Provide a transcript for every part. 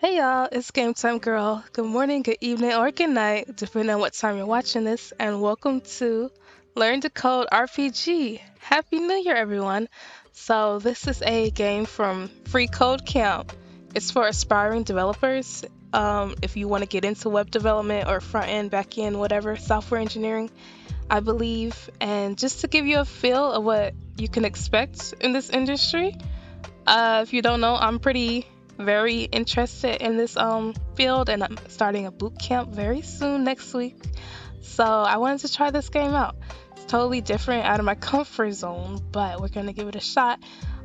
Hey y'all, it's Game Time Girl. Good morning, good evening, or good night, depending on what time you're watching this, and welcome to Learn to Code RPG. Happy New Year, everyone. So, this is a game from freeCodeCamp. It's for aspiring developers. If you want to get into web development or front end, back end, whatever, software engineering, I believe. And just to give you a feel of what you can expect in this industry, if you don't know, I'm pretty very interested in this field, and I'm starting a boot camp very soon next week. So I wanted to try this game out. It's totally different out of my comfort zone, but we're gonna give it a shot.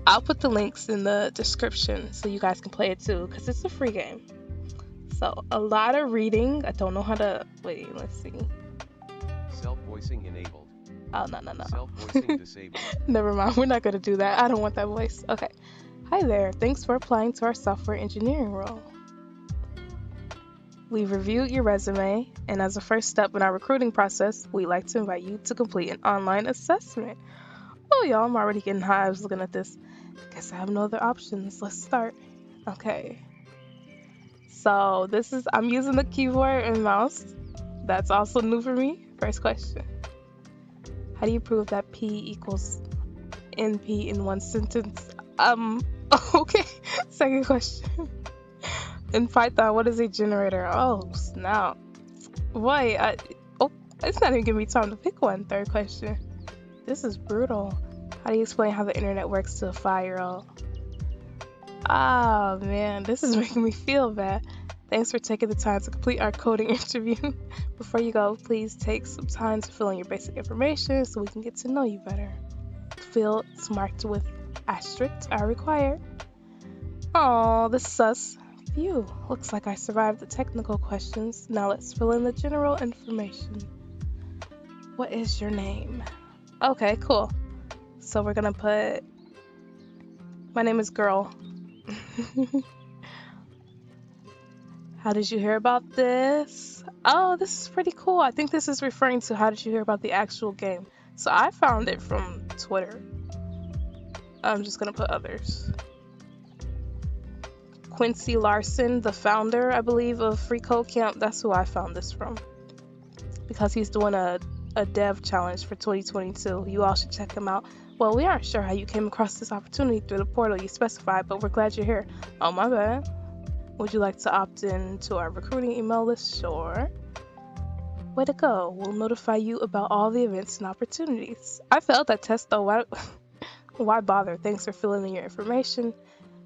I'll put the links in the description so you guys can play it too, because it's a free game. So a lot of reading. I don't know how to wait, let's see. Self-voicing enabled. Oh no. Self-voicing disabled. Never mind, we're not gonna do that. I don't want that voice. Okay. Hi there, thanks for applying to our software engineering role. We've reviewed your resume, and as a first step in our recruiting process, we'd like to invite you to complete an online assessment. Oh, y'all, I'm already getting hives looking at this. Guess I have no other options. Let's start. Okay. So, I'm using the keyboard and mouse. That's also new for me. First question. How do you prove that P equals NP in one sentence? Okay. Second question. In Python, what is a generator? Oh, snap. Wait, oh, it's not even giving me time to pick one. Third question. This is brutal. How do you explain how the internet works to a 5-year-old? Ah, man, this is making me feel bad. Thanks for taking the time to complete our coding interview. Before you go, please take some time to fill in your basic information so we can get to know you better. Fields marked with asterisks are required. Oh, this sus. Phew, looks like I survived the technical questions. Now let's fill in the general information. What is your name? Okay, cool. So we're gonna put, my name is Girl. How did you hear about this? Oh, this is pretty cool. I think this is referring to how did you hear about the actual game. So I found it from Twitter. I'm just gonna put others. Quincy Larson, the founder, I believe, of freeCodeCamp. That's who I found this from. Because he's doing a dev challenge for 2022. You all should check him out. Well, we aren't sure how you came across this opportunity through the portal you specified, but we're glad you're here. Oh, my bad. Would you like to opt in to our recruiting email list? Sure. Way to go. We'll notify you about all the events and opportunities. I failed that test though. Why bother? Thanks for filling in your information.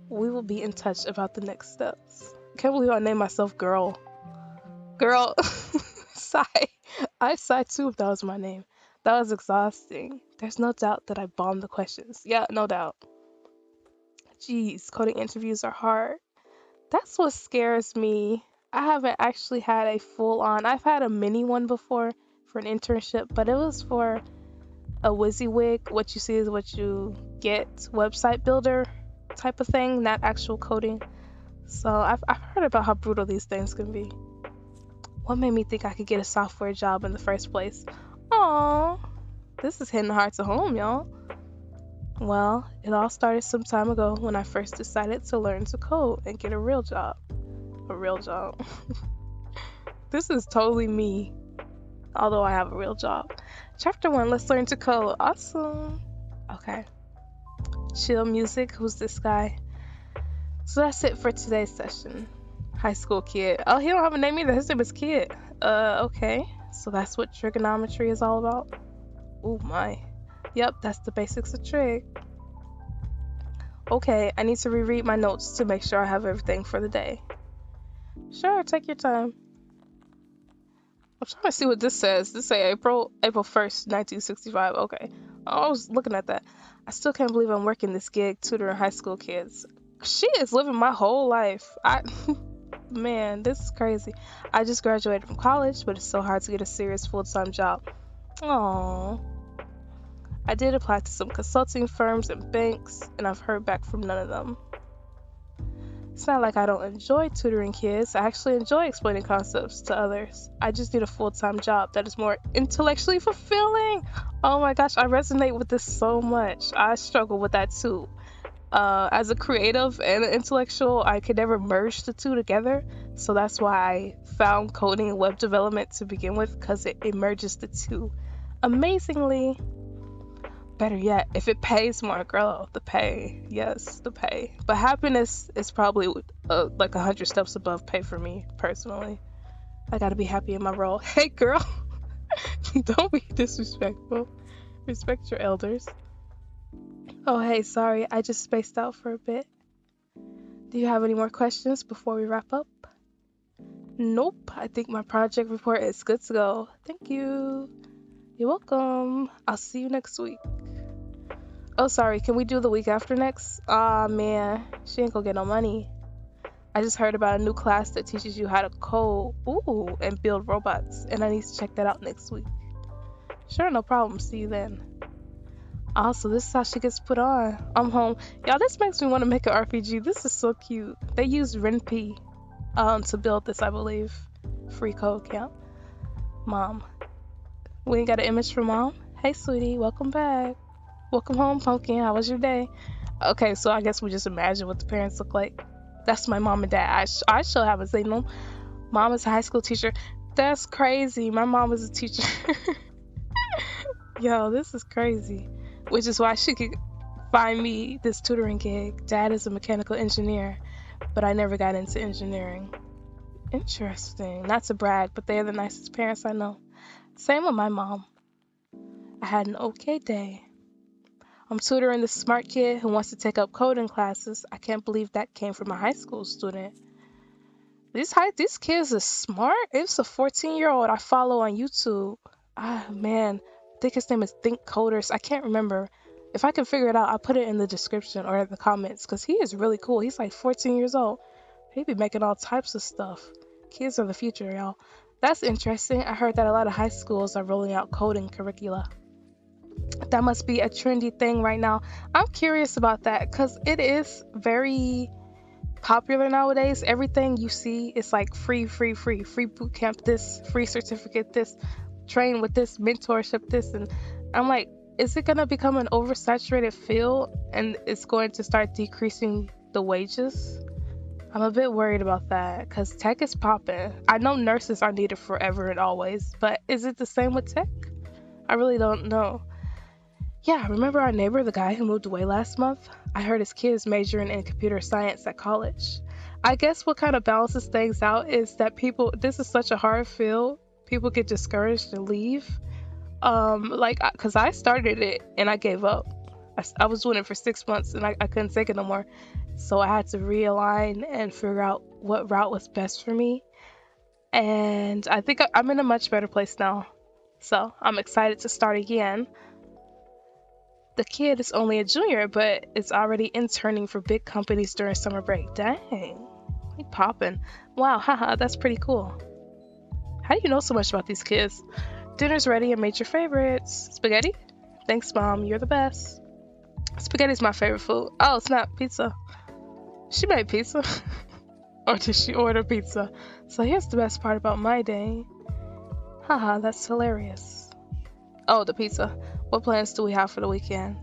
We will be in touch about the next steps. Can't believe I named myself Girl. Girl. Sigh. I sigh too if that was my name. That was exhausting. There's no doubt that I bombed the questions. Yeah, no doubt. Jeez, coding interviews are hard. That's what scares me. I haven't actually had a full on, I've had a mini one before for an internship, but it was for a WYSIWYG. What you see is what you get website builder type of thing, not actual coding. So I've heard about how brutal these things can be. What made me think I could get a software job in the first place? Aww, this is hitting hard to home, y'all. Well, it all started some time ago when I first decided to learn to code and get a real job. A real job. This is totally me, although I have a real job. Chapter 1, let's learn to code. Awesome. Okay. Chill music. Who's this guy? So that's it for today's session. High school kid. Oh, he don't have a name either. His name is Kid. Okay. So that's what trigonometry is all about. Oh my. Yep, that's the basics of trig. Okay, I need to reread my notes to make sure I have everything for the day. Sure, take your time. I'm trying to see what this says. This say April 1st, 1965. Okay. I was looking at that. I still can't believe I'm working this gig tutoring high school kids. She is living my whole life. Man, this is crazy. I just graduated from college, but it's so hard to get a serious full-time job. Aww. I did apply to some consulting firms and banks, and I've heard back from none of them. It's not like I don't enjoy tutoring kids. I actually enjoy explaining concepts to others. I just need a full-time job that is more intellectually fulfilling. Oh my gosh, I resonate with this so much. I struggle with that too. As a creative and an intellectual, I could never merge the two together. So that's why I found coding and web development to begin with, because it merges the two amazingly. Better yet, if it pays more, girl, the pay. Yes, the pay. But happiness is probably like 100 steps above pay for me personally. I gotta be happy in my role. Hey, girl, don't be disrespectful. Respect your elders. Oh, hey, sorry, I just spaced out for a bit. Do you have any more questions before we wrap up? Nope, I think my project report is good to go. Thank you. You're welcome. I'll see you next week. Oh, sorry, can we do the week after next? Aw, man, she ain't gonna get no money. I just heard about a new class that teaches you how to code, and build robots, and I need to check that out next week. Sure, no problem. See you then. Also, this is how she gets put on. I'm home. Y'all, this makes me want to make an RPG. This is so cute. They used RenP to build this, I believe. freeCodeCamp. Mom. We ain't got an image for mom? Hey, sweetie. Welcome back. Welcome home, Pumpkin. How was your day? Okay, so I guess we just imagine what the parents look like. That's my mom and dad. I still haven't seen them. Mom is a high school teacher. That's crazy. My mom is a teacher. Yo, this is crazy. Which is why she could find me this tutoring gig. Dad is a mechanical engineer, but I never got into engineering. Interesting. Not to brag, but they're the nicest parents I know. Same with my mom. I had an okay day. I'm tutoring this smart kid who wants to take up coding classes. I can't believe that came from a high school student. These kids are smart. It's a 14-year-old I follow on YouTube. Ah, man. I think his name is Think Coders. I can't remember. If I can figure it out, I'll put it in the description or in the comments, because he is really cool. He's like 14 years old. He be making all types of stuff. Kids are the future, y'all. That's interesting. I heard that a lot of high schools are rolling out coding curricula. That must be a trendy thing right now. I'm curious about that because it is very popular nowadays. Everything you see is like free boot camp this, free certificate this, train with this, mentorship this, and I'm like, is it gonna become an oversaturated field and it's going to start decreasing the wages? I'm a bit worried about that because tech is popping. I know nurses are needed forever and always, but is it the same with tech? I really don't know. Yeah, remember our neighbor, the guy who moved away last month? I heard his kid is majoring in computer science at college. I guess what kind of balances things out is that this is such a hard field, people get discouraged and leave. Cause I started it and I gave up. I was doing it for 6 months and I couldn't take it no more. So I had to realign and figure out what route was best for me. And I think I'm in a much better place now. So I'm excited to start again. The kid is only a junior, but is already interning for big companies during summer break. Dang, he popping. Wow, haha, that's pretty cool. How do you know so much about these kids? Dinner's ready and made your favorites. Spaghetti? Thanks, Mom, you're the best. Spaghetti's my favorite food. Oh, it's not pizza. She made pizza. Or did she order pizza? So here's the best part about my day. Haha, that's hilarious. Oh, the pizza. What plans do we have for the weekend?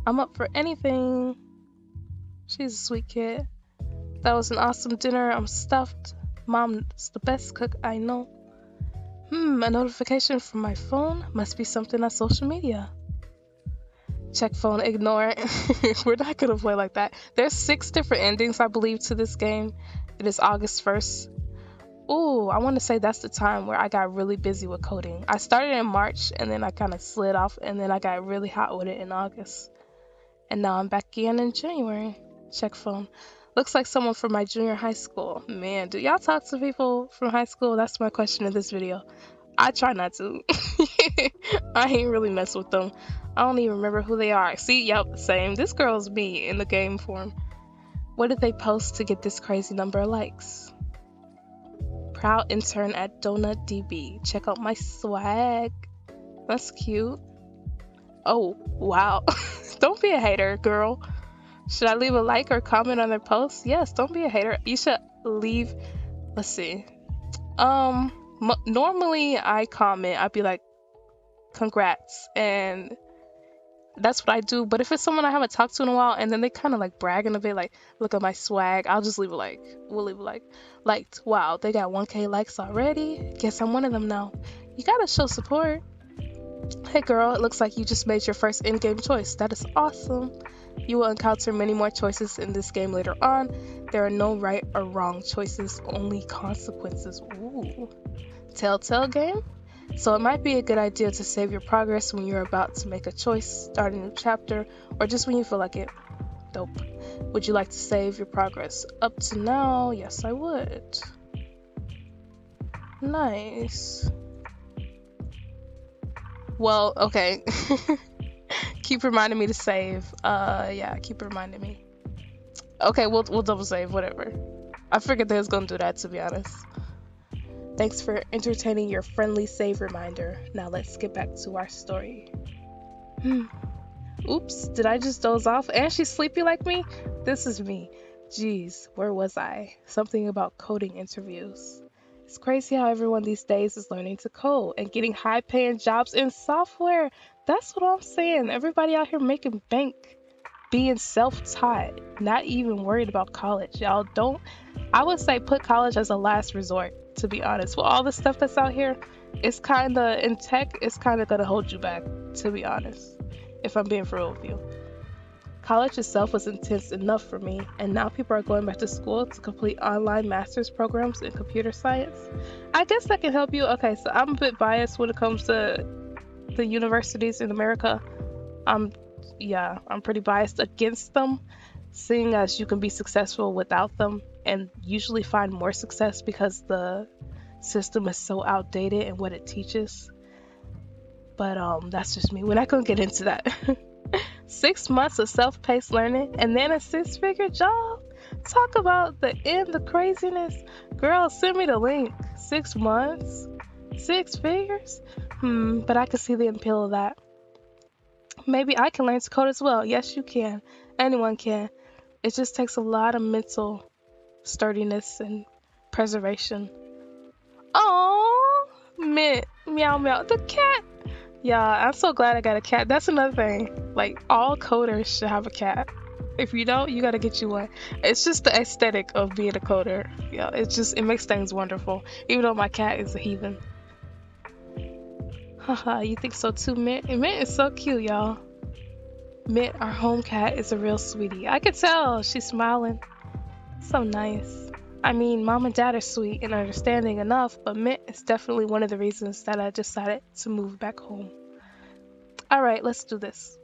I'm up for anything. She's a sweet kid. That was an awesome dinner. I'm stuffed. Mom's the best cook I know. A notification from my phone. Must be something on social media. Check phone, ignore. We're not gonna play like that. There's 6 different endings, I believe, to this game. It is August 1st. Ooh, I want to say that's the time where I got really busy with coding. I started in March and then I kind of slid off and then I got really hot with it in August. And now I'm back again in January. Check phone. Looks like someone from my junior high school. Man, do y'all talk to people from high school? That's my question in this video. I try not to. I ain't really mess with them. I don't even remember who they are. See, yep, same. This girl's me in the game form. What did they post to get this crazy number of likes? Proud intern at Donut DB. Check out my swag. That's cute. Oh, wow. Don't be a hater, girl. Should I leave a like or comment on their post? Yes, don't be a hater. You should leave. Let's see. Normally I comment. I'd be like, congrats. And that's what I do. But if it's someone I haven't talked to in a while and then they kind of like bragging a bit, like, look at my swag, I'll just leave it like, we'll leave it like, liked. Wow, they got 1K likes already. Guess I'm one of them now. You gotta show support. Hey girl, it looks like you just made your first in-game choice. That is awesome. You will encounter many more choices in this game later on. There are no right or wrong choices, only consequences. Ooh. Telltale game? So it might be a good idea to save your progress when you're about to make a choice, start a new chapter, or just when you feel like it. Dope. Would you like to save your progress? Up to now, yes I would. Nice. Well, okay. Keep reminding me to save. Yeah, keep reminding me. Okay, we'll double save, whatever. I figured they was gonna do that, to be honest. Thanks for entertaining your friendly save reminder. Now let's get back to our story. Oops, did I just doze off? And she's sleepy like me? This is me. Jeez, where was I? Something about coding interviews. It's crazy how everyone these days is learning to code and getting high-paying jobs in software. That's what I'm saying. Everybody out here making bank, being self-taught, not even worried about college. Y'all don't, I would say put college as a last resort, to be honest. With all the stuff that's out here, it's kind of, in tech, it's kind of going to hold you back, to be honest, if I'm being for real with you. College itself was intense enough for me, and now people are going back to school to complete online master's programs in computer science. I guess that can help you. Okay, so I'm a bit biased when it comes to the universities in America. I'm pretty biased against them, seeing as you can be successful without them and usually find more success because the system is so outdated in what it teaches. But that's just me. We're not gonna get into that. 6 months of self-paced learning and then a six-figure job. Talk about the end of craziness. Girl, send me the link. 6 months? 6 figures? But I can see the appeal of that. Maybe I can learn to code as well. Yes, you can. Anyone can. It just takes a lot of mental sturdiness and preservation. Oh, meow meow. The cat. Yeah, I'm so glad I got a cat. That's another thing. Like, all coders should have a cat. If you don't, you gotta get you one. It's just the aesthetic of being a coder. Yeah, it makes things wonderful. Even though my cat is a heathen. Haha, you think so too, Mint? And Mint is so cute, y'all. Mint, our home cat, is a real sweetie. I could tell. She's smiling. So nice. I mean, mom and dad are sweet and understanding enough, but Mint is definitely one of the reasons that I decided to move back home. Alright, let's do this.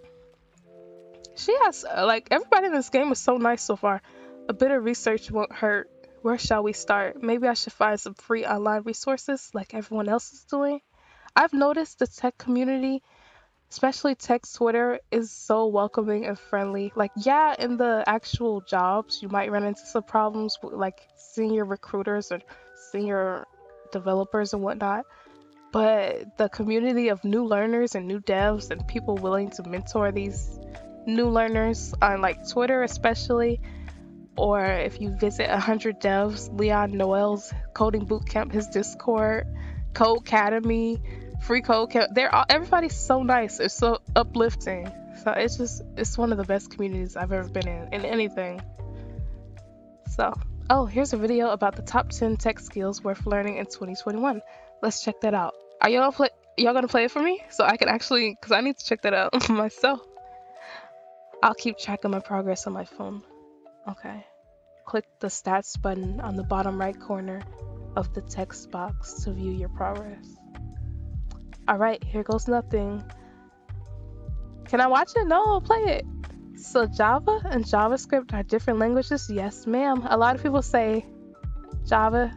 She has, everybody in this game is so nice so far. A bit of research won't hurt. Where shall we start? Maybe I should find some free online resources like everyone else is doing. I've noticed the tech community, especially tech Twitter, is so welcoming and friendly. Like, yeah, in the actual jobs, you might run into some problems with, like, senior recruiters or senior developers and whatnot. But the community of new learners and new devs and people willing to mentor these new learners on, like, Twitter especially, or if you visit 100 Devs, Leon Noel's coding bootcamp, his Discord, Codecademy, freeCodeCamp, everybody's so nice. It's so uplifting. So it's one of the best communities I've ever been in anything. So, oh, here's a video about the top 10 tech skills worth learning in 2021. Let's check that out. Are y'all gonna play it for me? So I can actually, because I need to check that out myself. I'll keep track of my progress on my phone. Okay. Click the stats button on the bottom right corner of the text box to view your progress. Alright, here goes nothing. Can I watch it? No, play it. So Java and JavaScript are different languages? Yes, ma'am. A lot of people say Java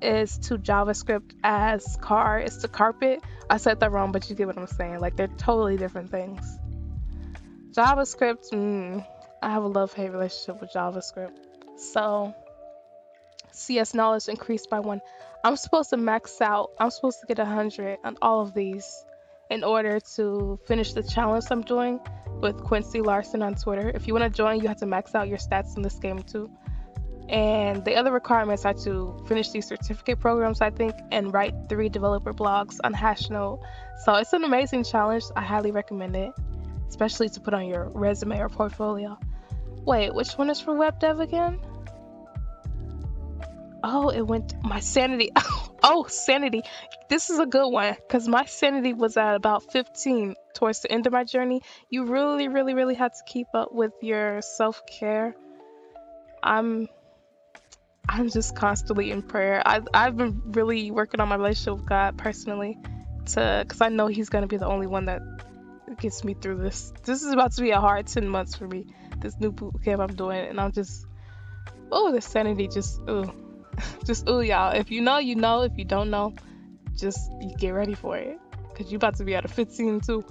is to JavaScript as car is to carpet. I said that wrong, but you get what I'm saying. Like, they're totally different things. JavaScript, I have a love-hate relationship with JavaScript. So, CS knowledge increased by 1. I'm supposed to max out. I'm supposed to get 100 on all of these in order to finish the challenge I'm doing with Quincy Larson on Twitter. If you want to join, you have to max out your stats in this game too. And the other requirements are to finish these certificate programs, I think, and write 3 developer blogs on Hashnode. So it's an amazing challenge. I highly recommend it. especially to put on your resume or portfolio. Wait, which one is for web dev again? Oh, it went my sanity. Oh, sanity. This is a good one because my sanity was at about 15 towards the end of my journey. You really, really, really have to keep up with your self care. I'm I'm just constantly in prayer. I've been really working on my relationship with God personally, to because I know He's gonna be the only one that gets me through this. This is about to be a hard 10 months for me. This new boot camp I'm doing, and I'm just the sanity just just y'all. If you know, you know. If you don't know, just you get ready for it, because you about to be at a 15 too.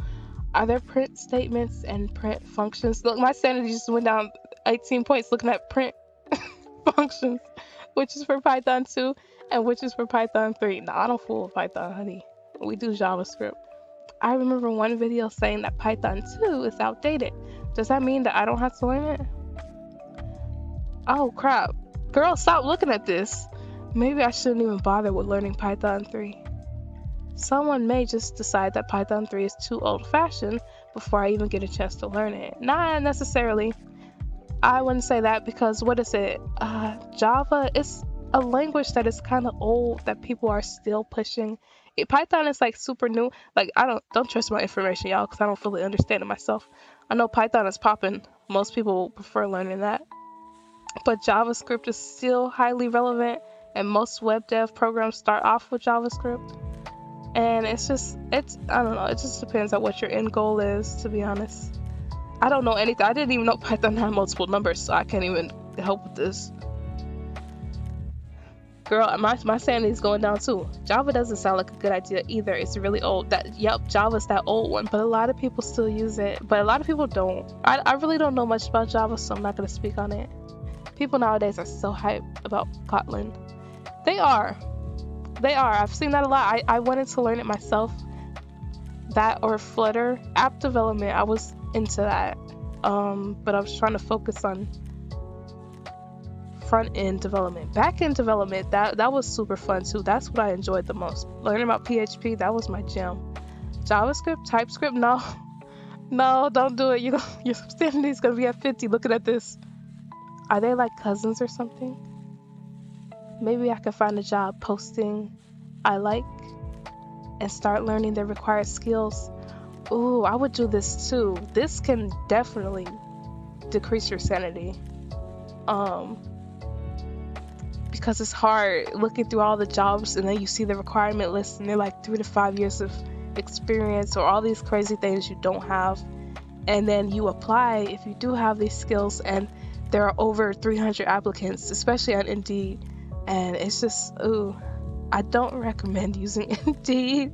Are there print statements and print functions? Look, my sanity just went down 18 points looking at print functions, which is for Python 2 and which is for Python 3. Now, I don't fool with Python, honey. We do JavaScript. I remember one video saying that Python 2 is outdated. Does that mean that I don't have to learn it? Oh, crap. Girl, stop looking at this. Maybe I shouldn't even bother with learning Python 3. Someone may just decide that Python 3 is too old-fashioned before I even get a chance to learn it. Not necessarily. I wouldn't say that, because what is it? Java is a language that is kind of old that people are still pushing. Python is like super new. Like, I don't trust my information, y'all, because I don't fully understand it myself. I know Python is popping. Most people prefer learning that. But JavaScript is still highly relevant, and most web dev programs start off with JavaScript. And I don't know, it just depends on what your end goal is, to be honest. I don't know anything. I didn't even know Python had multiple numbers, so I can't even help with this. Girl, my sanity's going down too. Java doesn't sound like a good idea either. It's really old. Java's that old one, but a lot of people still use it. But a lot of people don't. I really don't know much about Java, so I'm not gonna speak on it. People nowadays are so hyped about Kotlin. They are. I've seen that a lot. I wanted to learn it myself. That or Flutter. App development, I was into that. But I was trying to focus on front end development. Back end development, that was super fun too. That's what I enjoyed the most. Learning about PHP, that was my jam. JavaScript, TypeScript, no. No, don't do it. Your standard's gonna be at 50 looking at this. Are they like cousins or something? Maybe I could find a job posting I like and start learning the required skills. Ooh, I would do this too. This can definitely decrease your sanity. Because it's hard looking through all the jobs and then you see the requirement list and they're like 3 to 5 years of experience or all these crazy things you don't have. And then you apply if you do have these skills and there are over 300 applicants, especially on Indeed. And it's just, I don't recommend using Indeed.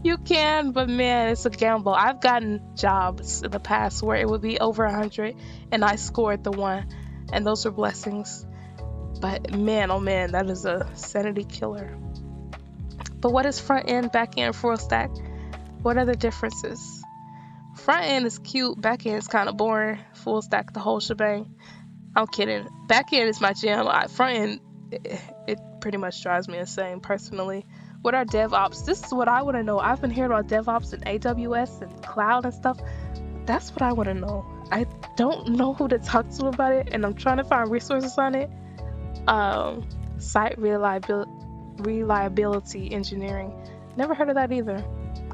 You can, but man, it's a gamble. I've gotten jobs in the past where it would be over 100 and I scored the one, and those were blessings. But man, oh man, that is a sanity killer. But what is front end, back end, full stack? What are the differences? Front end is cute, back end is kind of boring, full stack the whole shebang. I'm kidding. Back end is my jam. Front end, it pretty much drives me insane personally. What are DevOps? This is what I want to know. I've been hearing about DevOps and AWS and cloud and stuff. That's what I want to know. I don't know who to talk to about it, and I'm trying to find resources on it. Site reliability engineering. Never heard of that either.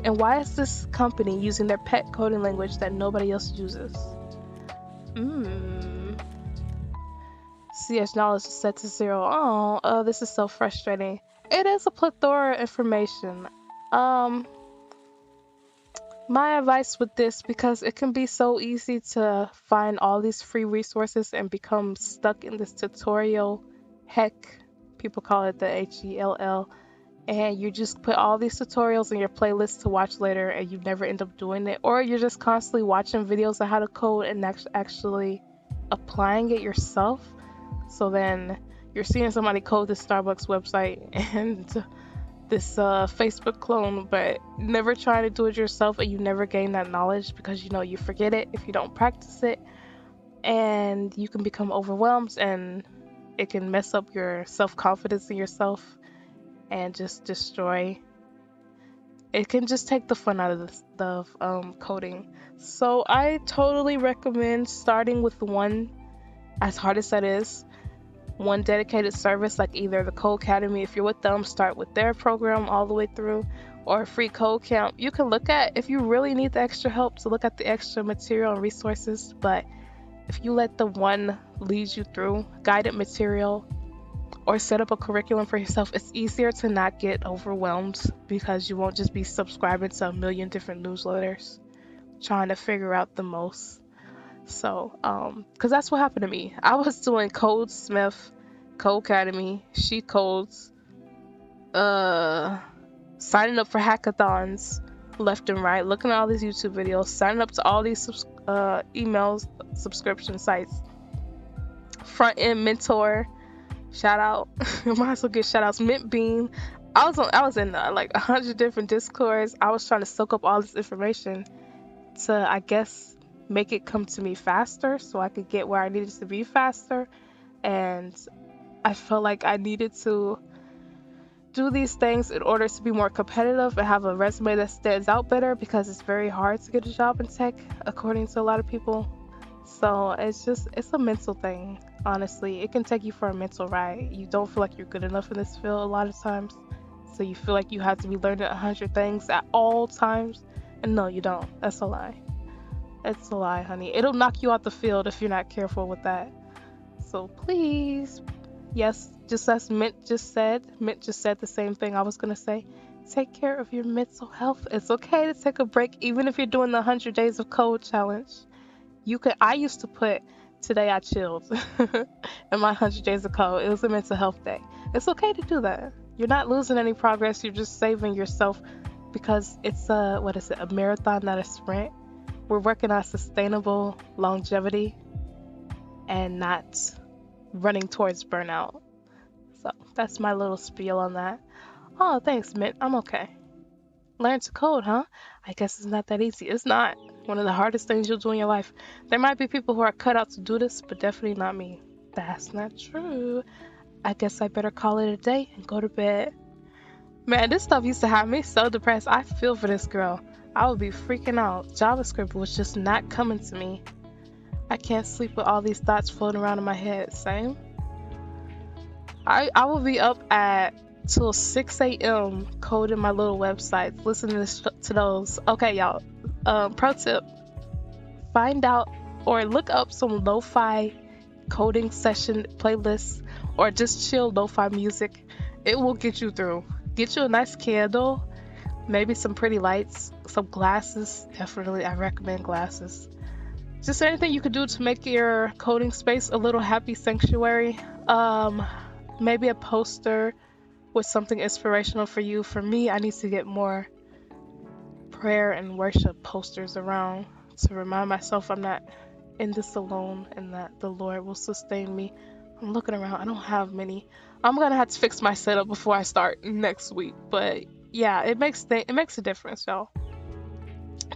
And why is this company using their pet coding language that nobody else uses? CS knowledge is set to 0. Oh, this is so frustrating. It is a plethora of information. My advice with this, because it can be so easy to find all these free resources and become stuck in this tutorial heck. People call it the HELL. And you just put all these tutorials in your playlist to watch later and you never end up doing it. Or you're just constantly watching videos on how to code and actually applying it yourself. So then you're seeing somebody code this Starbucks website and this Facebook clone, but never trying to do it yourself, and you never gain that knowledge because you forget it if you don't practice it, and you can become overwhelmed and it can mess up your self-confidence in yourself and just destroy It can just take the fun out of coding. So I totally recommend starting with one, as hard as that is, one dedicated service, like either the Code Academy, if you're with them, start with their program all the way through, or Free Code Camp. You can look at, if you really need the extra help, to look at the extra material and resources. But if you let the one lead you through guided material or set up a curriculum for yourself, it's easier to not get overwhelmed because you won't just be subscribing to a million different newsletters trying to figure out the most. So, because that's what happened to me. I was doing Codesmith, Code Academy, Sheet Codes, signing up for hackathons left and right, looking at all these YouTube videos, signing up to all these emails, subscription sites. Front End Mentor, shout out. Might as well get shout outs. Mint Bean. I was in like 100 different discords. I was trying to soak up all this information to, I guess, make it come to me faster so I could get where I needed to be faster. And I felt like I needed to do these things in order to be more competitive and have a resume that stands out better, because it's very hard to get a job in tech according to a lot of people. So it's a mental thing, honestly. It can take you for a mental ride. You don't feel like you're good enough in this field a lot of times, so you feel like you have to be learning 100 things at all times, and no, you don't. That's a lie. It's a lie, honey. It'll knock you out the field if you're not careful with that. So please, yes, just as Mint just said the same thing I was gonna say. Take care of your mental health. It's okay to take a break, even if you're doing the 100 days of code challenge. I used to put today I chilled in my 100 days of code. It was a mental health day. It's okay to do that. You're not losing any progress. You're just saving yourself, because it's a marathon, not a sprint. We're working on sustainable longevity and not running towards burnout. So that's my little spiel on that. Oh, thanks, Mint. I'm okay. Learn to code, huh? I guess it's not that easy. It's not. One of the hardest things you'll do in your life. There might be people who are cut out to do this, but definitely not me. That's not true. I guess I better call it a day and go to bed. Man, this stuff used to have me so depressed. I feel for this girl. I would be freaking out. JavaScript was just not coming to me. I can't sleep with all these thoughts floating around in my head. Same. I will be up at till 6 a.m. coding my little websites, listening to those. Okay, y'all. Pro tip: find out or look up some lo-fi coding session playlists, or just chill lo-fi music. It will get you through. Get you a nice candle, maybe some pretty lights, some glasses. Definitely, I recommend glasses. Just anything you could do to make your coding space a little happy sanctuary. Maybe a poster with something inspirational for you. For me, I need to get more prayer and worship posters around to remind myself I'm not in this alone and that the Lord will sustain me. I'm looking around. I don't have many. I'm gonna have to fix my setup before I start next week. But yeah, it makes a difference, y'all.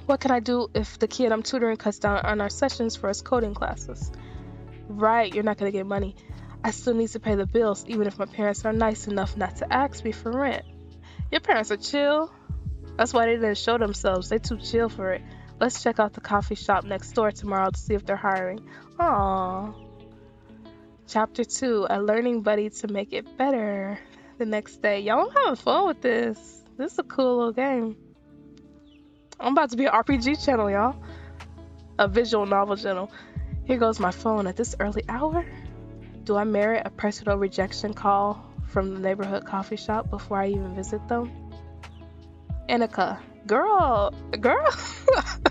What can I do if the kid I'm tutoring cuts down on our sessions for his coding classes? Right, you're not gonna get money. I still need to pay the bills, even if my parents are nice enough not to ask me for rent. Your parents are chill. That's why they didn't show themselves. They too chill for it. Let's check out the coffee shop next door tomorrow to see if they're hiring. Aww. Chapter 2, a learning buddy to make it better. The next day. Y'all, I'm having fun with this. This is a cool little game. I'm about to be an RPG channel, y'all. A visual novel channel. Here goes my phone at this early hour. Do I merit a personal rejection call from the neighborhood coffee shop before I even visit them? Annika. Girl.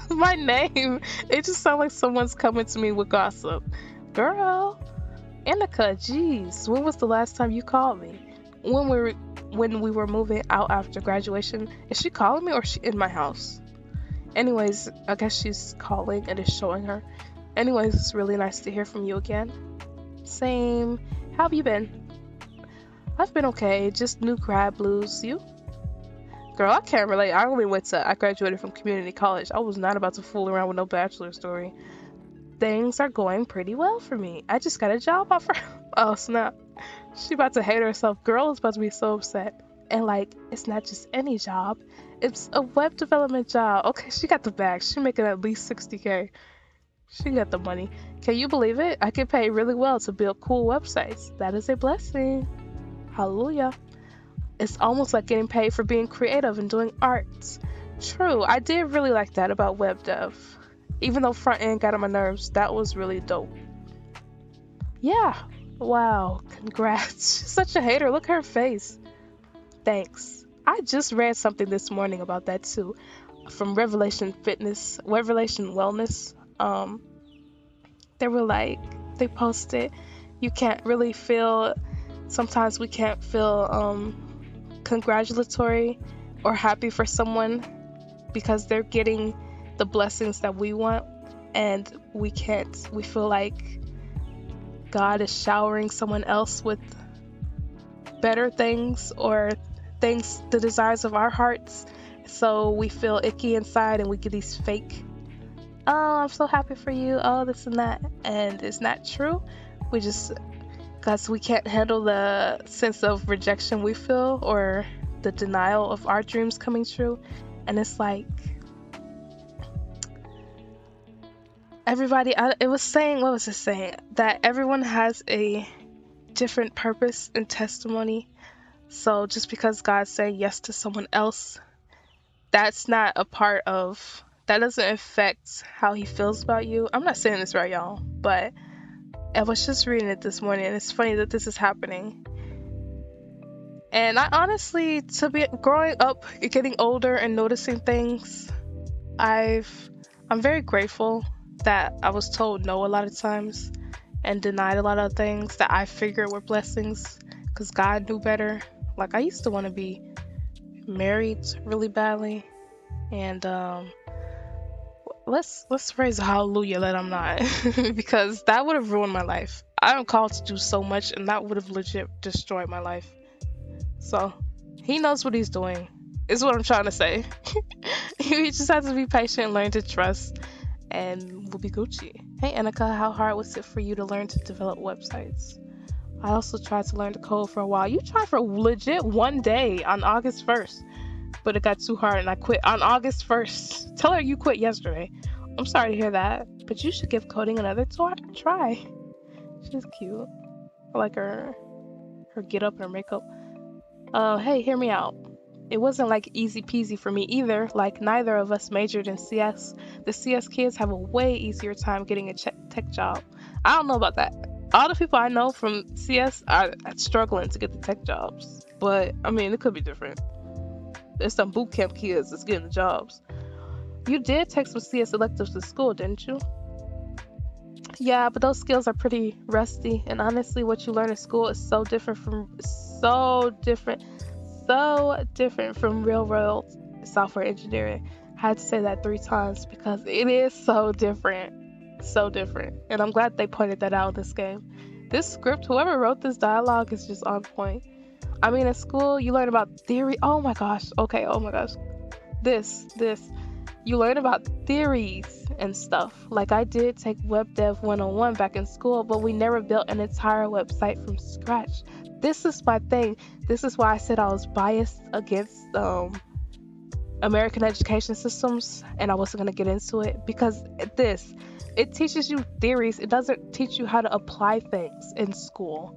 My name. It just sounds like someone's coming to me with gossip. Girl. Annika, jeez. When was the last time you called me? When we were moving out after graduation. Is she calling me or is she in my house? Anyways, I guess she's calling and it's showing her. Anyways, it's really nice to hear from you again. Same. How have you been? I've been okay. Just new grad blues. You? Girl, I can't relate. I graduated from community college. I was not about to fool around with no bachelor story. Things are going pretty well for me. I just got a job offer. Oh, snap. She about to hate herself. Girl is about to be so upset. And like, it's not just any job. It's a web development job. Okay, she got the bag. She making at least 60K. She got the money. Can you believe it? I get paid really well to build cool websites. That is a blessing. Hallelujah. It's almost like getting paid for being creative and doing art. True, I did really like that about web dev. Even though front end got on my nerves, that was really dope. Yeah. Wow. Congrats. She's such a hater. Look at her face. Thanks. I just read something this morning about that too, from Revelation Fitness, Revelation Wellness. They were like, they posted, you can't really feel. Sometimes we can't feel congratulatory or happy for someone because they're getting the blessings that we want, and we can't. We feel like God is showering someone else with better things or things, the desires of our hearts. So we feel icky inside and we get these fake, oh, I'm so happy for you, oh, this and that. And it's not true. We just, because we can't handle the sense of rejection we feel or the denial of our dreams coming true. And it's like, everybody, it was saying, what was it saying? That everyone has a different purpose and testimony. So just because God's saying yes to someone else, that's not a part of, that doesn't affect how he feels about you. I'm not saying this right, y'all, but I was just reading it this morning, and it's funny that this is happening. And I honestly, to be growing up, getting older, and noticing things, I'm very grateful that I was told no a lot of times and denied a lot of things that I figured were blessings because God knew better. Like, I used to want to be married really badly, and let's praise hallelujah that I'm not because that would have ruined my life. I'm called to do so much, and that would have legit destroyed my life. So he knows what he's doing, is what I'm trying to say. You just have to be patient, learn to trust, and we'll be Gucci. Hey Annika, how hard was it for you to learn to develop websites? I also tried to learn to code for a while. You tried for legit one day on August 1st, but it got too hard and I quit on August 1st. Tell her you quit yesterday. I'm sorry to hear that, but you should give coding another try. She's cute. I like her get up and her makeup. Hey, hear me out. It wasn't like easy peasy for me either. Like, neither of us majored in CS. The CS kids have a way easier time getting a tech job. I don't know about that. All the people I know from CS are struggling to get the tech jobs. But, I mean, it could be different. There's some boot camp kids that's getting the jobs. You did take some CS electives at school, didn't you? Yeah, but those skills are pretty rusty. And honestly, what you learn in school is so different from real world software engineering. I had to say that 3 times because it is so different. So different. And I'm glad they pointed that out in this game. This script, whoever wrote this dialogue is just on point. I mean, in school, you learn about theory. Oh my gosh. Okay, oh my gosh. This. You learn about theories and stuff. Like, I did take Web Dev 101 back in school, but we never built an entire website from scratch. This is my thing. This is why I said I was biased against American education systems, and I wasn't going to get into it because it teaches you theories. It doesn't teach you how to apply things in school.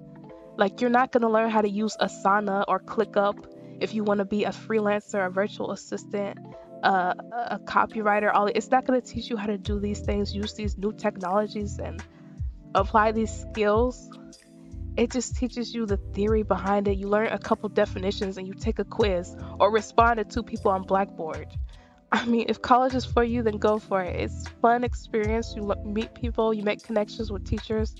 Like, you're not going to learn how to use Asana or ClickUp if you want to be a freelancer, a virtual assistant, a copywriter. It's not going to teach you how to do these things, use these new technologies, and apply these skills. It just teaches you the theory behind it. You learn a couple definitions and you take a quiz or respond to 2 people on Blackboard. I mean, if college is for you, then go for it. It's a fun experience. You meet people, you make connections with teachers.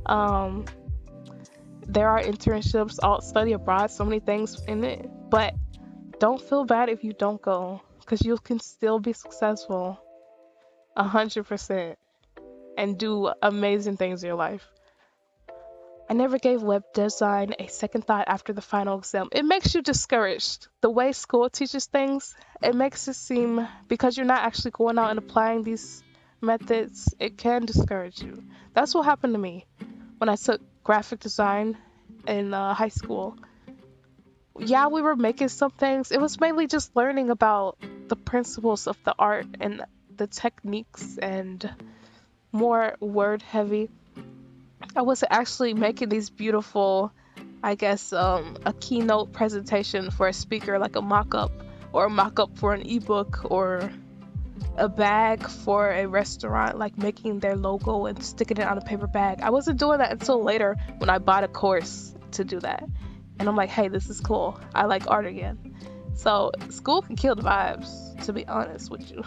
There are internships, study abroad, so many things in it. But don't feel bad if you don't go, because you can still be successful 100% and do amazing things in your life. I never gave web design a second thought after the final exam. It makes you discouraged. The way school teaches things, it makes it seem, because you're not actually going out and applying these methods, it can discourage you. That's what happened to me when I took graphic design in high school. Yeah, we were making some things. It was mainly just learning about the principles of the art and the techniques and more word heavy. I was actually making these beautiful, I guess, a keynote presentation for a speaker, like a mock up or a mock up for an ebook or a bag for a restaurant, like making their logo and sticking it on a paper bag. I wasn't doing that until later when I bought a course to do that. And I'm like, hey, this is cool. I like art again. So school can kill the vibes, to be honest with you.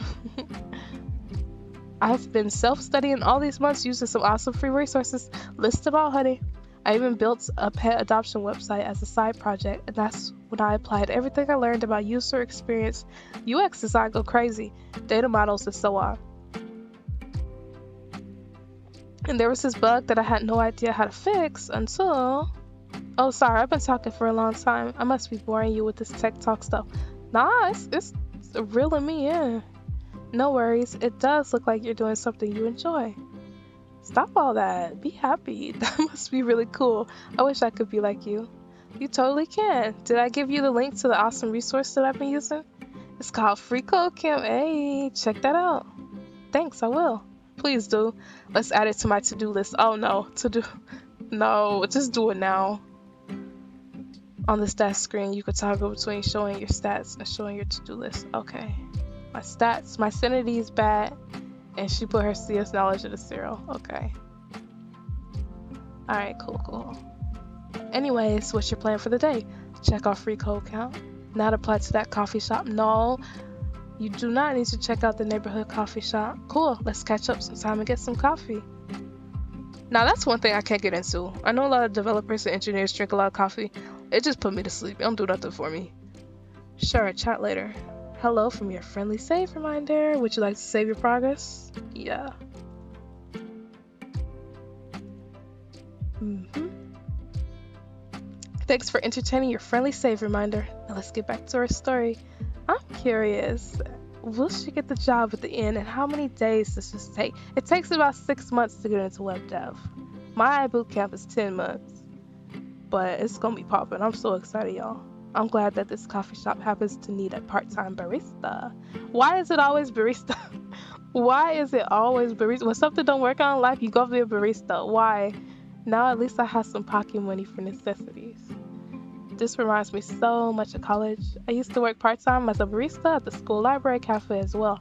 I've been self-studying all these months using some awesome free resources. List them all, honey. I even built a pet adoption website as a side project, and that's when I applied everything I learned about user experience, UX design go crazy, data models, and so on. And there was this bug that I had no idea how to fix until... Oh, sorry, I've been talking for a long time. I must be boring you with this tech talk stuff. Nah, it's reeling me in. No worries, it does look like you're doing something you enjoy. Stop all that. Be happy. That must be really cool. I wish I could be like you. You totally can. Did I give you the link to the awesome resource that I've been using? It's called freeCodeCamp. Hey, check that out. Thanks, I will. Please do. Let's add it to my to-do list. Oh no, to-do. No, just do it now. On the stats screen, you could toggle between showing your stats and showing your to-do list. Okay. My stats, my sanity is bad, and she put her CS knowledge at a 0. Okay. Alright, cool. Anyways, what's your plan for the day? Check out free code count. Not apply to that coffee shop. No, you do not need to check out the neighborhood coffee shop. Cool, let's catch up sometime and get some coffee. Now that's one thing I can't get into. I know a lot of developers and engineers drink a lot of coffee. It just put me to sleep. It don't do nothing for me. Sure, chat later. Hello from your friendly save reminder. Would you like to save your progress? Yeah. Thanks for entertaining your friendly save reminder. Now let's get back to our story. I'm curious. Will she get the job at the end, and how many days does this take? It takes about 6 months to get into web dev. My bootcamp is 10 months. But it's gonna be popping. I'm so excited, y'all. I'm glad that this coffee shop happens to need a part-time barista. Why is it always barista? Why is it always barista? When something don't work out in life, you go be a barista. Why? Now at least I have some pocket money for necessities. This reminds me so much of college. I used to work part-time as a barista at the school library cafe as well.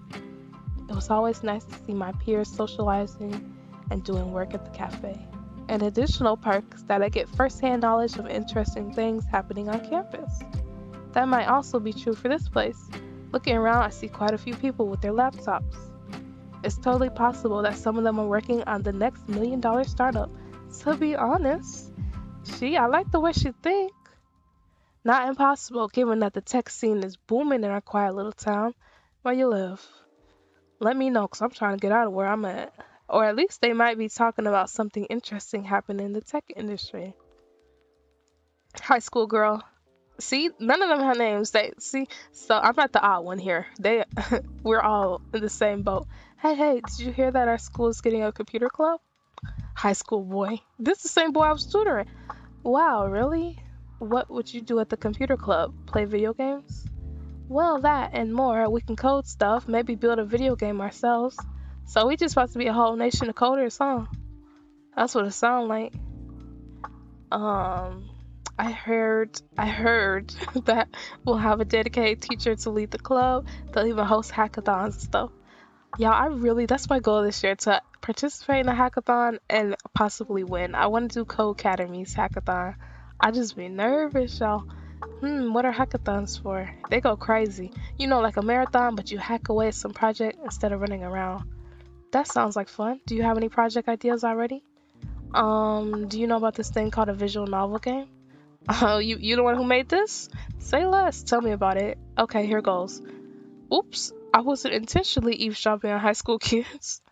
It was always nice to see my peers socializing and doing work at the cafe. An additional perk is that I get first-hand knowledge of interesting things happening on campus. That might also be true for this place. Looking around, I see quite a few people with their laptops. It's totally possible that some of them are working on the next $1 million startup. To be honest, I like the way she thinks. Not impossible, given that the tech scene is booming in our quiet little town. Where you live? Let me know, because I'm trying to get out of where I'm at. Or at least they might be talking about something interesting happening in the tech industry. High school girl. See, none of them have names. So I'm not the odd one here. We're all in the same boat. Hey, did you hear that our school is getting a computer club? High school boy. This is the same boy I was tutoring. Wow, really? What would you do at the computer club? Play video games? Well, that and more. We can code stuff, maybe build a video game ourselves. So we just supposed to be a whole nation of coders, huh? That's what it sounds like. I heard that we'll have a dedicated teacher to lead the club. They'll even host hackathons and stuff. Yeah, that's my goal this year, to participate in a hackathon and possibly win. I want to do Code Academy's hackathon. I just be nervous, y'all. What are hackathons for? They go crazy. You know, like a marathon, but you hack away at some project instead of running around. That sounds like fun. Do you have any project ideas already? Do you know about this thing called a visual novel game? Oh, you the one who made this? Say less. Tell me about it. Okay, here goes. Oops, I wasn't intentionally eavesdropping on high school kids.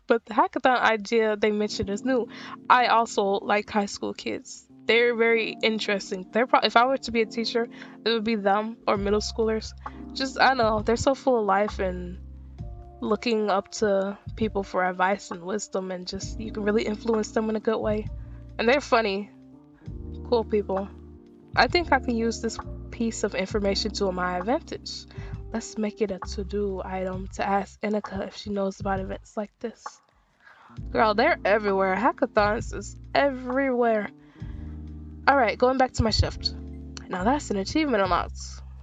But the hackathon idea they mentioned is new. I also like high school kids. They're very interesting. If I were to be a teacher, it would be them or middle schoolers. I don't know, they're so full of life and looking up to people for advice and wisdom, and you can really influence them in a good way. And they're funny, cool people. I think I can use this piece of information to my advantage. Let's make it a to-do item to ask Inika if she knows about events like this. Girl, they're everywhere. Hackathons is everywhere. Alright, going back to my shift. Now that's an achievement unlocked.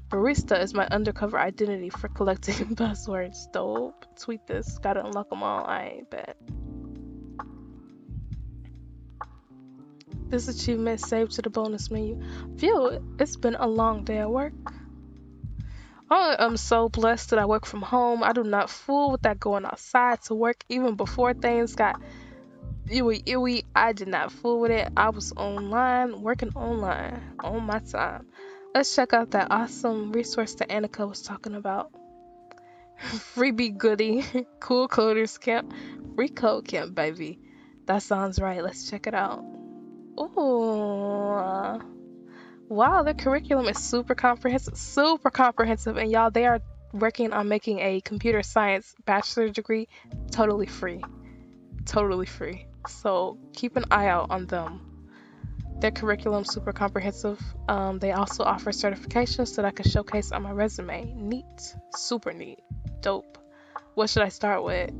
Barista is my undercover identity for collecting buzzwords. Dope. Tweet this. Gotta unlock them all. I bet. This achievement is saved to the bonus menu. Phew, it's been a long day at work. I'm so blessed that I work from home. I do not fool with that going outside to work even before things got ewy. I did not fool with it. I was online, working online on my time. Let's check out that awesome resource that Annika was talking about. Freebie goodie, cool coders camp, freeCodeCamp, baby. That sounds right. Let's check it out. Ooh. Wow, their curriculum is super comprehensive, and y'all, they are working on making a computer science bachelor degree totally free. So keep an eye out on them. Their curriculum super comprehensive. They also offer certifications that I can showcase on my resume. Neat, super neat, dope. What should I start with?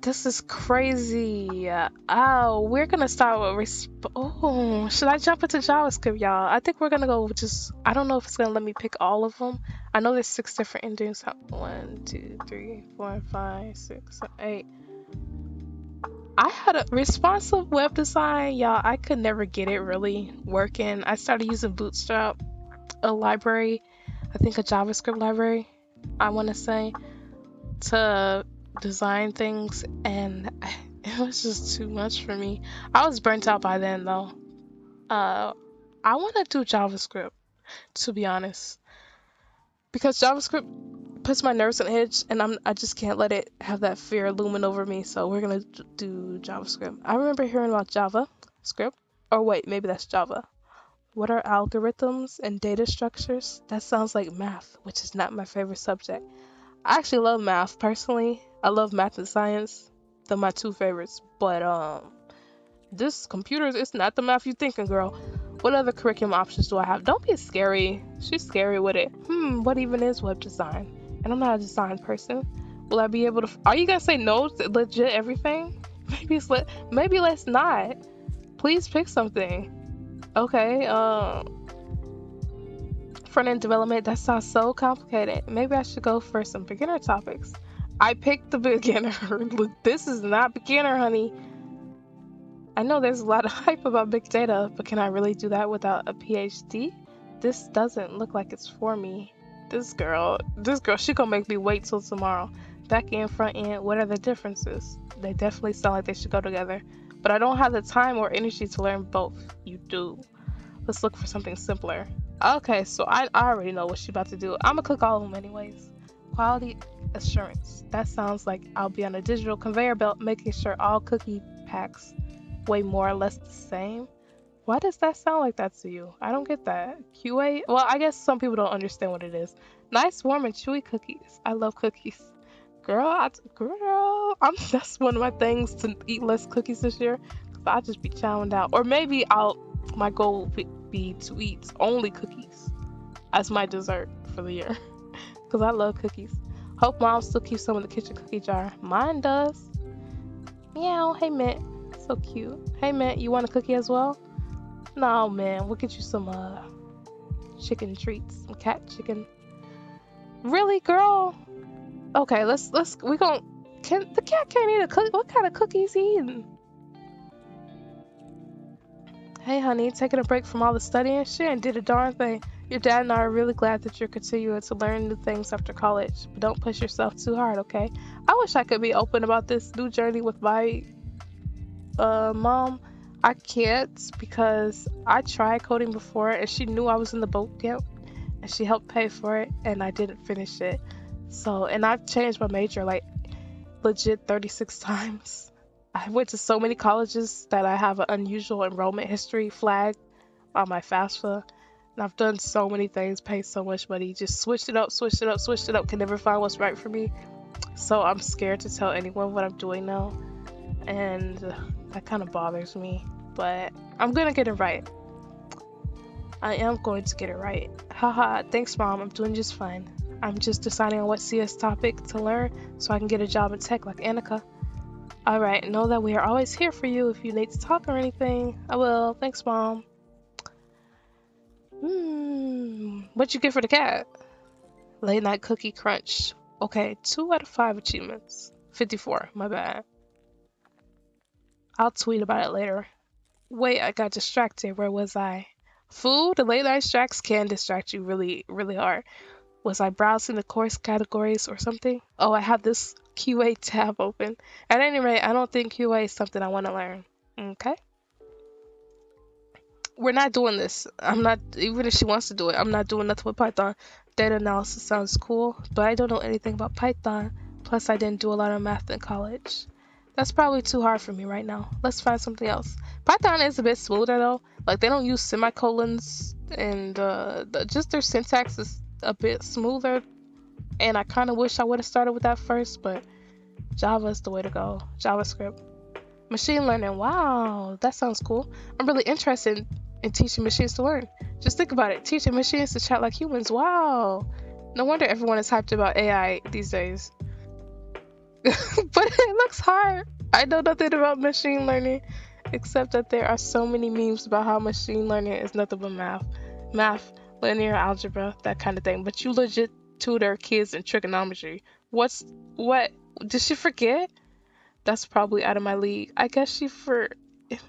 This is crazy. Oh, we're gonna start with should I jump into JavaScript, y'all? I think we're gonna go with just, I don't know if it's gonna let me pick all of them. I know there's 6 different endings. 1, 2, 3, 4, 5, 6, 8. I had a responsive web design, y'all. I could never get it really working. I started using Bootstrap, a library, I think a JavaScript library, I want to say, to design things, and it was just too much for me. I was burnt out by then though. I want to do JavaScript, to be honest, because JavaScript puts my nerves on edge, and I just can't let it have that fear looming over me. So we're gonna do JavaScript. I remember hearing about JavaScript, or wait, maybe that's Java. What are algorithms and data structures? That sounds like math, which is not my favorite subject. I actually love math personally. I love math and science. They're my 2 favorites. But this computers, it's not the math you thinking, girl. What other curriculum options do I have? Don't be scary. She's scary with it. What even is web design? And I'm not a design person. Will I be able to? Are you gonna say no to legit everything? Maybe let's not. Please pick something. Okay. Front-end development, that sounds so complicated. Maybe I should go for some beginner topics. I picked the beginner. This is not beginner, honey. I know there's a lot of hype about big data, but can I really do that without a PhD? This doesn't look like it's for me. This girl, she gonna make me wait till tomorrow. Back end, front end, what are the differences? They definitely sound like they should go together, but I don't have the time or energy to learn both. You do. Let's look for something simpler. Okay, so I already know what she's about to do. I'm gonna click all of them anyways. Quality assurance. That sounds like I'll be on a digital conveyor belt making sure all cookie packs weigh more or less the same. Why does that sound like that to you? I don't get that. QA? Well, I guess some people don't understand what it is. Nice, warm, and chewy cookies. I love cookies. Girl, that's one of my things, to eat less cookies this year. Cause I'll just be chowing down. Or maybe my goal would be to eat only cookies as my dessert for the year. Because I love cookies. Hope mom still keeps some in the kitchen cookie jar. Mine does. Meow. Hey, Mint. So cute. Hey, Mint, you want a cookie as well? No, man. We'll get you some chicken treats. Some cat chicken. Really, girl? Okay, the cat can't eat a cookie. What kind of cookies he eating? Hey, honey, taking a break from all the studying shit and did a darn thing. Your dad and I are really glad that you're continuing to learn new things after college, but don't push yourself too hard, okay? I wish I could be open about this new journey with my mom. I can't, because I tried coding before and she knew I was in the boot camp and she helped pay for it and I didn't finish it. So, and I've changed my major like legit 36 times. I went to so many colleges that I have an unusual enrollment history flag on my FAFSA. And I've done so many things, paid so much money, just switched it up, can never find what's right for me. So I'm scared to tell anyone what I'm doing now. And that kind of bothers me. but I'm gonna get it right. I am going to get it right. Haha, thanks, Mom. I'm doing just fine. I'm just deciding on what CS topic to learn so I can get a job in tech like Annika. Alright, know that we are always here for you if you need to talk or anything. I will. Thanks, Mom. What'd you get for the cat? Late night cookie crunch. Okay, 2 out of 5 achievements. 54, my bad. I'll tweet about it later. Wait, I got distracted. Where was I? Food, the late night snacks can distract you really, really hard. Was I browsing the course categories or something? Oh, I have this QA tab open. At any rate, I don't think QA is something I want to learn. Okay. We're not doing this. I'm not, even if she wants to do it, I'm not doing nothing with Python. Data analysis sounds cool, but I don't know anything about Python. Plus, I didn't do a lot of math in college. That's probably too hard for me right now. Let's find something else. Python is a bit smoother though. Like they don't use semicolons and just their syntax is a bit smoother. And I kind of wish I would have started with that first, but Java is the way to go. JavaScript. Machine learning. Wow, that sounds cool. I'm really interested in teaching machines to learn. Just think about it. Teaching machines to chat like humans. Wow. No wonder everyone is hyped about AI these days. But it looks hard. I know nothing about machine learning, except that there are so many memes about how machine learning is nothing but math, linear algebra, that kind of thing. But you legit tutor kids in trigonometry. What? Did she forget? That's probably out of my league. I guess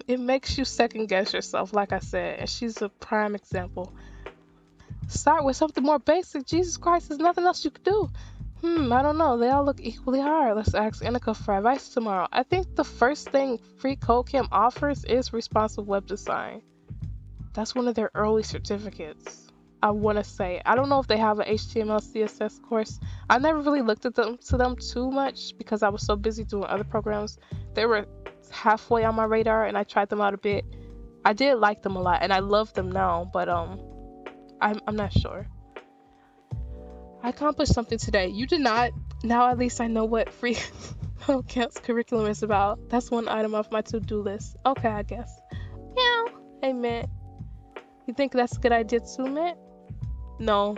it makes you second guess yourself, like I said, and she's a prime example. Start with something more basic. Jesus Christ, there's nothing else you could do. I don't know. They all look equally hard. Let's ask Annika for advice tomorrow. I think the first thing freeCodeCamp offers is responsive web design. That's one of their early certificates. I want to say. I don't know if they have an HTML CSS course. I never really looked at them too much because I was so busy doing other programs. They were halfway on my radar and I tried them out a bit. I did like them a lot and I love them now, but I'm not sure. I accomplished something today. You did not. Now at least I know what free camp's curriculum is about. That's one item off my to-do list. Okay, I guess. Yeah. Hey, man. You think that's a good idea too, man? No.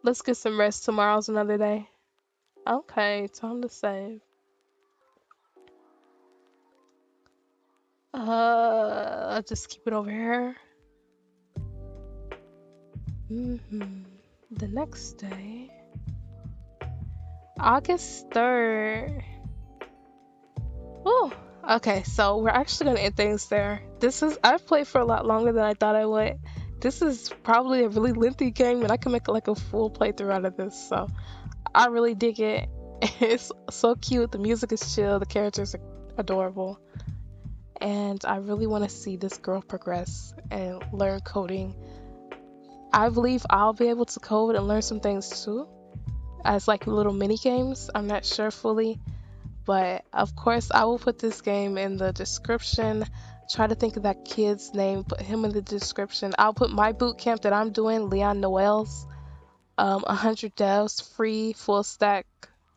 Let's get some rest. Tomorrow's another day. Okay, time to save. I'll just keep it over here. The next day, August 3rd. Oh, okay. So we're actually gonna end things there. I've played for a lot longer than I thought I would. This is probably a really lengthy game, and I can make like a full playthrough out of this. So I really dig it. It's so cute. The music is chill. The characters are adorable. And I really want to see this girl progress and learn coding. I believe I'll be able to code and learn some things too, as like little mini games. I'm not sure fully, but of course I will put this game in the description. Try to think of that kid's name, put him in the description. I'll put my boot camp that I'm doing, Leon Noel's 100 devs free full stack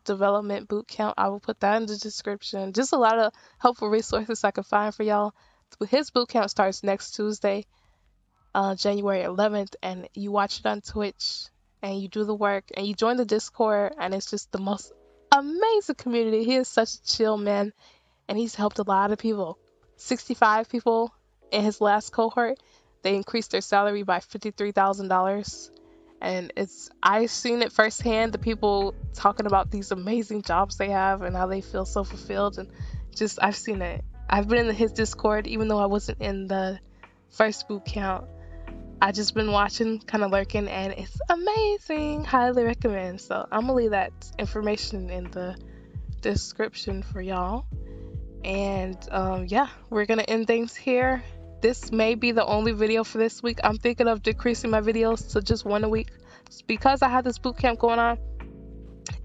development boot camp. I will put that in the description. Just a lot of helpful resources I can find for y'all. His boot camp starts next Tuesday, January 11th, and you watch it on Twitch and you do the work and you join the Discord, and it's just the most amazing community. He is such a chill man, and he's helped a lot of people. 65 people in his last cohort. They increased their salary by $53,000. And I've seen it firsthand, the people talking about these amazing jobs they have and how they feel so fulfilled, and just I've seen it. I've been in his Discord even though I wasn't in the first boot camp. I just been watching, kind of lurking, and it's amazing. Highly recommend. So I'm gonna leave that information in the description for y'all. And yeah, we're gonna end things here. This may be the only video for this week. I'm thinking of decreasing my videos to just one a week because I have this boot camp going on,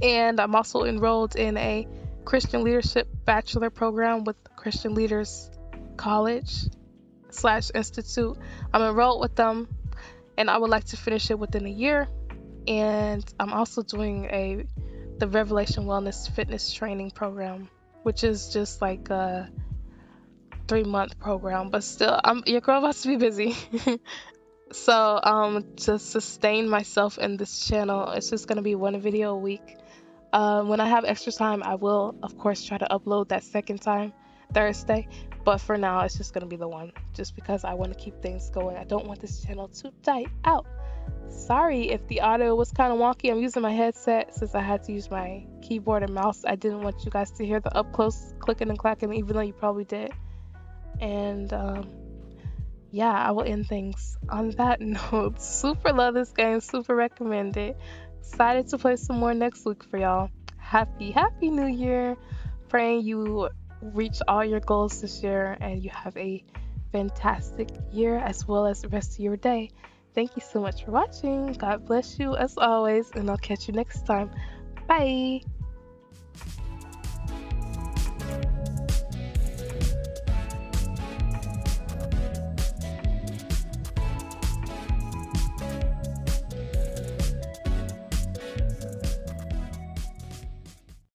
and I'm also enrolled in a Christian leadership bachelor program with Christian Leaders College / Institute. I'm enrolled with them, and I would like to finish it within a year. And I'm also doing the Revelation Wellness Fitness Training Program, which is just like 3-month program, but still, your girl has to be busy. So, to sustain myself in this channel, it's just gonna be one video a week. When I have extra time, I will, of course, try to upload that second time, Thursday. But for now, it's just gonna be the one, just because I want to keep things going. I don't want this channel to die out. Sorry if the audio was kind of wonky. I'm using my headset since I had to use my keyboard and mouse. I didn't want you guys to hear the up close clicking and clacking, even though you probably did. And yeah, I will end things on that note. Super love this game, super recommend it. Excited to play some more next week for y'all. Happy New Year. Praying you reach all your goals this year and you have a fantastic year as well as the rest of your day. Thank you so much for watching. God bless you as always, and I'll catch you next time. Bye.